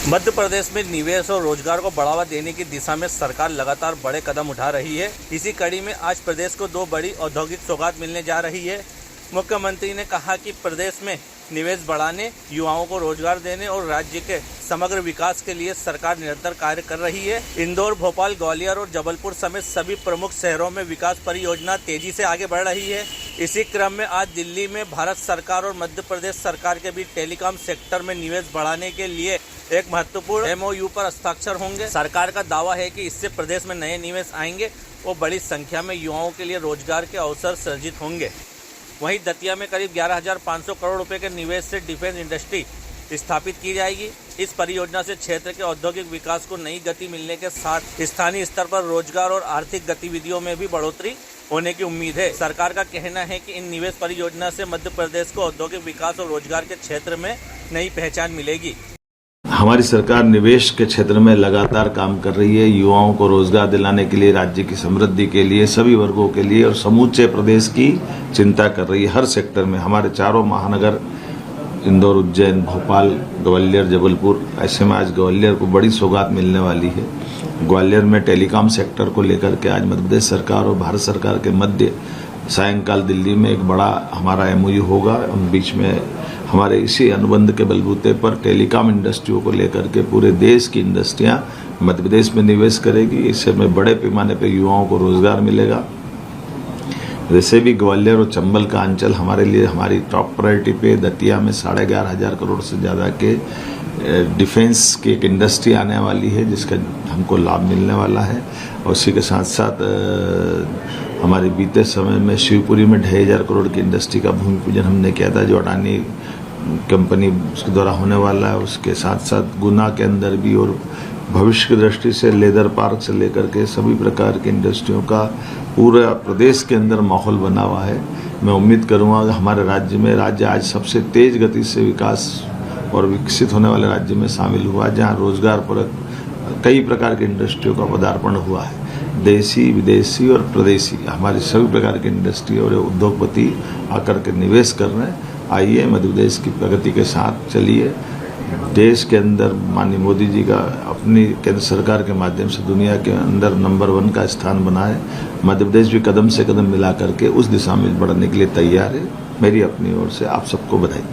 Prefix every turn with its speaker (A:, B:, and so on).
A: मध्य प्रदेश में निवेश और रोजगार को बढ़ावा देने की दिशा में सरकार लगातार बड़े कदम उठा रही है। इसी कड़ी में आज प्रदेश को 2 बड़ी औद्योगिक सौगात मिलने जा रही है। मुख्यमंत्री ने कहा कि प्रदेश में निवेश बढ़ाने, युवाओं को रोजगार देने और राज्य के समग्र विकास के लिए सरकार निरंतर कार्य कर रही है। इंदौर, भोपाल, ग्वालियर और जबलपुर समेत सभी प्रमुख शहरों में विकास परियोजना तेजी से आगे बढ़ रही है। इसी क्रम में आज दिल्ली में भारत सरकार और मध्य प्रदेश सरकार के बीच टेलीकॉम सेक्टर में निवेश बढ़ाने के लिए एक महत्वपूर्ण MOU पर हस्ताक्षर होंगे। सरकार का दावा है कि इससे प्रदेश में नए निवेश आएंगे और बड़ी संख्या में युवाओं के लिए रोजगार के अवसर सृजित होंगे। वहीं दतिया में करीब 11,500 करोड़ रुपए के निवेश से डिफेंस इंडस्ट्री स्थापित की जाएगी। इस परियोजना से क्षेत्र के औद्योगिक विकास को नई गति मिलने के साथ स्थानीय स्तर पर रोजगार और आर्थिक गतिविधियों में भी बढ़ोतरी होने की उम्मीद है। सरकार का कहना है कि इन निवेश परियोजना से मध्य प्रदेश को औद्योगिक विकास और रोजगार के क्षेत्र में नई पहचान मिलेगी।
B: हमारी सरकार निवेश के क्षेत्र में लगातार काम कर रही है। युवाओं को रोजगार दिलाने के लिए, राज्य की समृद्धि के लिए, सभी वर्गों के लिए और समूचे प्रदेश की चिंता कर रही है। हर सेक्टर में हमारे चारों महानगर इंदौर, उज्जैन, भोपाल, ग्वालियर, जबलपुर, ऐसे में आज ग्वालियर को बड़ी सौगात मिलने वाली है। ग्वालियर में टेलीकॉम सेक्टर को लेकर के आज मध्य प्रदेश सरकार और भारत सरकार के मध्य सायंकाल दिल्ली में एक बड़ा हमारा MOU होगा। बीच में हमारे इसी अनुबंध के बलबूते पर टेलीकॉम इंडस्ट्रियों को लेकर के पूरे देश की इंडस्ट्रियां मध्य प्रदेश में निवेश करेगी। इससे में बड़े पैमाने पर युवाओं को रोजगार मिलेगा। वैसे भी ग्वालियर और चंबल का अंचल हमारे लिए हमारी टॉप प्रायोरिटी पे दतिया में 11,500 करोड़ से ज़्यादा के डिफेंस की एक इंडस्ट्री आने वाली है, जिसका हमको लाभ मिलने वाला है। और उसी के साथ साथ हमारे बीते समय में शिवपुरी में 2,500 करोड़ की इंडस्ट्री का भूमि पूजन हमने किया था, जो अडानी कंपनी उसके द्वारा होने वाला है। उसके साथ साथ गुना के अंदर भी और भविष्य की दृष्टि से लेदर पार्क से लेकर के सभी प्रकार की इंडस्ट्रियों का पूरा प्रदेश के अंदर माहौल बना हुआ है। मैं उम्मीद करूँगा कि हमारे राज्य आज सबसे तेज गति से विकास और विकसित होने वाले राज्य में शामिल हुआ, जहाँ रोजगार पर कई प्रकार की इंडस्ट्रियों का पदार्पण हुआ है। देसी, विदेशी और प्रदेशी हमारी सभी प्रकार की इंडस्ट्री और उद्योगपति आकर के निवेश कर रहे हैं। आइए मध्य प्रदेश की प्रगति के साथ चलिए। देश के अंदर माननीय मोदी जी का अपनी केंद्र सरकार के माध्यम से दुनिया के अंदर नंबर 1 का स्थान बना है। मध्य प्रदेश भी कदम से कदम मिला करके उस दिशा में बढ़ने के लिए तैयार है। मेरी अपनी ओर से आप सबको बधाई।